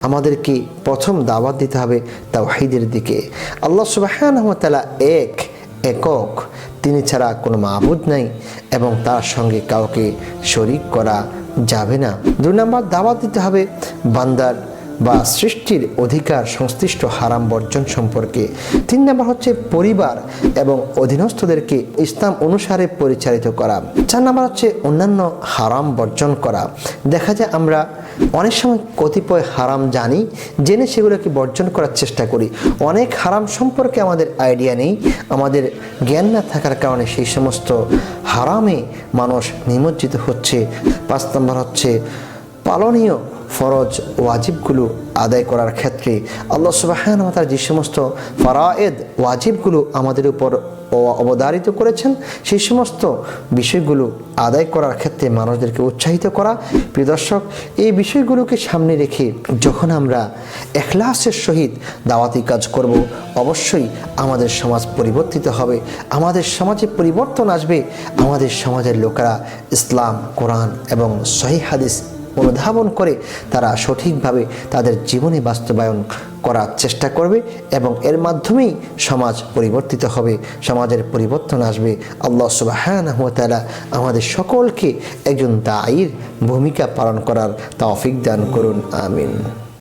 আমাদেরকে প্রথম দাওয়াত দিতে হবে তাওহীদের দিকে। আল্লাহ সুবহানাহু ওয়া তাআলা একক, তিনি ছাড়া কোনো মাবুদ নাই এবং তার সঙ্গে কাউকে শরীক করা যাবে না। 2 নম্বর, দাওয়াত দিতে হবে বান্দার বা সৃষ্টির অধিকার সংশ্লিষ্ট হারাম বর্জন সম্পর্কে। 3 নম্বর হচ্ছে পরিবার এবং অধীনস্থদেরকে ইসলাম অনুসারে পরিচালিত করা। 4 নম্বর হচ্ছে অন্যান্য হারাম বর্জন করা। দেখা যায় আমরা অনেক সময় কতিপয় হারাম জানি, জেনে সেগুলোকে বর্জন করার চেষ্টা করি। অনেক হারাম সম্পর্কে আমাদের আইডিয়া নেই, আমাদের জ্ঞান না থাকার কারণে সেই সমস্ত হারামে মানুষ নিমজ্জিত হচ্ছে। 5 নম্বর হচ্ছে পালনীয় ফরজ ওয়াজিবগুলো আদায় করার ক্ষেত্রে আল্লাহ সুবহানাহু ওয়া তাআলা যে সমস্ত ফরায়েদ ওয়াজিবগুলো আমাদের উপর অবধারিত করেছেন, সেই সমস্ত বিষয়গুলো আদায় করার ক্ষেত্রে মানুষদেরকে উৎসাহিত করা। প্রিয় দর্শক, এই বিষয়গুলোকে সামনে রেখে যখন আমরা ইখলাসের সহিত দাওয়াতি কাজ করব, অবশ্যই আমাদের সমাজ পরিবর্তিত হবে, আমাদের সমাজে পরিবর্তন আসবে। আমাদের সমাজের লোকেরা ইসলাম, কোরআন এবং সহিহ হাদিস অনুধাবন করে তারা সঠিকভাবে তাদের জীবনে বাস্তবায়ন করার চেষ্টা করবে এবং এর মাধ্যমেই সমাজ পরিবর্তিত হবে, সমাজের পরিবর্তন আসবে। আল্লাহ সুবহানাহু ওয়া তাআলা আমাদের সকলকে একজন দায়ীর ভূমিকা পালন করার তৌফিক দান করুন। আমিন।